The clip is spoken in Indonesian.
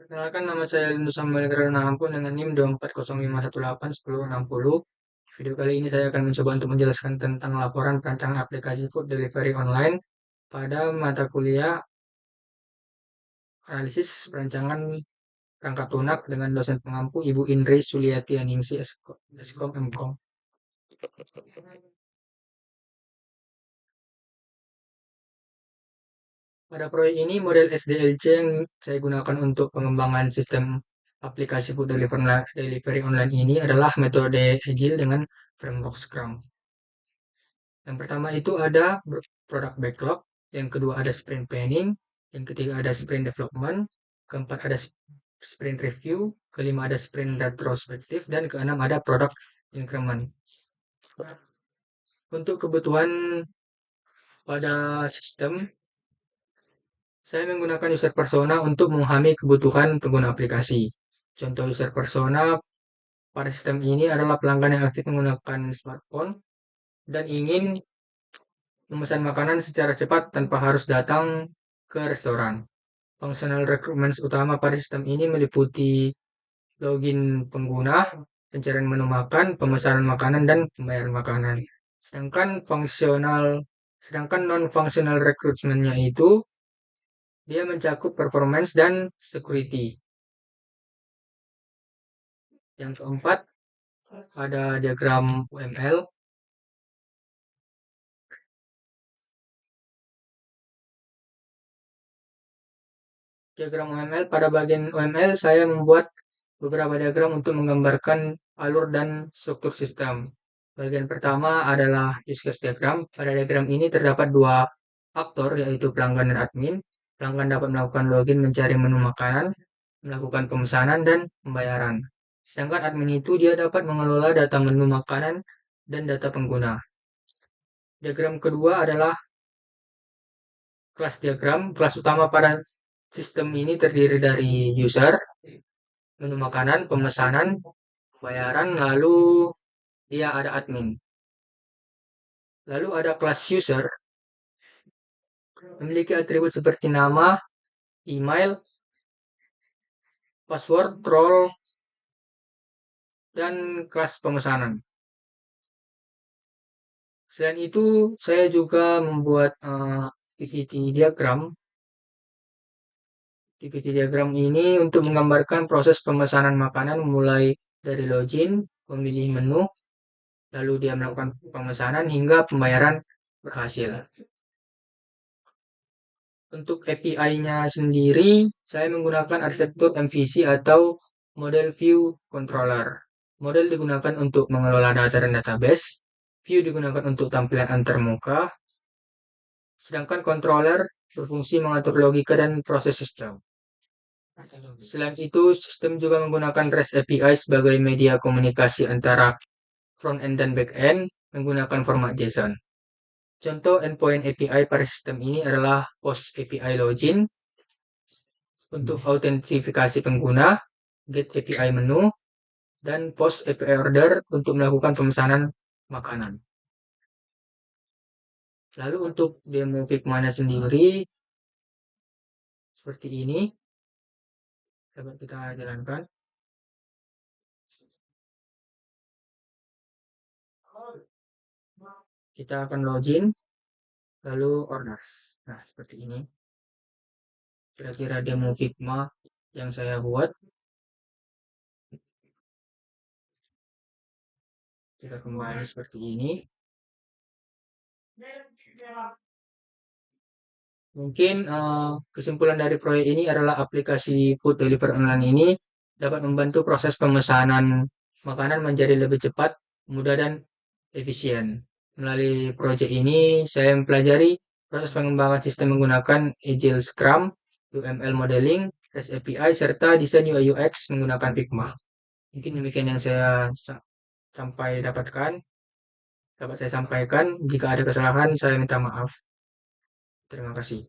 Perkenalkan, nama saya Lindu Samuel Karuna Ampun dengan NIM 24055181060. Video kali ini saya akan mencoba untuk menjelaskan tentang laporan perancangan aplikasi food delivery online pada mata kuliah analisis perancangan perangkat lunak dengan dosen pengampu Ibu Indri Suliati Aningsi Eskom Mkom. Pada proyek ini, model SDLC yang saya gunakan untuk pengembangan sistem aplikasi food delivery online ini adalah metode Agile dengan framework Scrum. Yang pertama itu ada product backlog, yang kedua ada sprint planning, yang ketiga ada sprint development, keempat ada sprint review, kelima ada sprint retrospektif, dan keenam ada product increment. Untuk kebutuhan pada sistem, saya menggunakan user persona untuk memahami kebutuhan pengguna aplikasi. Contoh user persona pada sistem ini adalah pelanggan yang aktif menggunakan smartphone dan ingin memesan makanan secara cepat tanpa harus datang ke restoran. Functional requirements utama pada sistem ini meliputi login pengguna, pencarian menu makan, pemesanan makanan, dan pembayaran makanan. Sedangkan non-functional recruitment-nya itu dia mencakup performance dan security. Yang keempat ada diagram UML. Diagram UML, pada bagian UML saya membuat beberapa diagram untuk menggambarkan alur dan struktur sistem. Bagian pertama adalah use case diagram. Pada diagram ini terdapat dua aktor, yaitu pelanggan dan admin. Pelanggan dapat melakukan login mencari menu makanan, melakukan pemesanan, dan pembayaran. Sedangkan admin itu dia dapat mengelola data menu makanan dan data pengguna. Diagram kedua adalah kelas diagram. Kelas utama pada sistem ini terdiri dari user, menu makanan, pemesanan, pembayaran, lalu dia ada admin. Lalu ada kelas user, memiliki atribut seperti nama, email, password, role, dan kelas pemesanan. Selain itu, saya juga membuat activity diagram. Activity diagram ini untuk menggambarkan proses pemesanan makanan mulai dari login, memilih menu, lalu dia melakukan pemesanan hingga pembayaran berhasil. Untuk API-nya sendiri, saya menggunakan arsitektur MVC atau Model View Controller. Model digunakan untuk mengelola data dan database, view digunakan untuk tampilan antarmuka, sedangkan controller berfungsi mengatur logika dan proses sistem. Selain itu, sistem juga menggunakan REST API sebagai media komunikasi antara front-end dan back-end menggunakan format JSON. Contoh endpoint API pada sistem ini adalah POST API Login untuk autentifikasi pengguna, GET API Menu, dan POST API Order untuk melakukan pemesanan makanan. Lalu untuk demo Figma-nya sendiri, seperti ini. Dapat kita jalankan. Kita akan login, lalu orders. Nah, seperti ini. Kira-kira demo Figma yang saya buat. Kita kembali seperti ini. Mungkin kesimpulan dari proyek ini adalah aplikasi food delivery online ini dapat membantu proses pemesanan makanan menjadi lebih cepat, mudah, dan efisien. Melalui proyek ini, saya mempelajari proses pengembangan sistem menggunakan Agile Scrum, UML Modeling, REST API, serta desain UI UX menggunakan Figma. Mungkin demikian yang saya dapat saya sampaikan. Jika ada kesalahan, saya minta maaf. Terima kasih.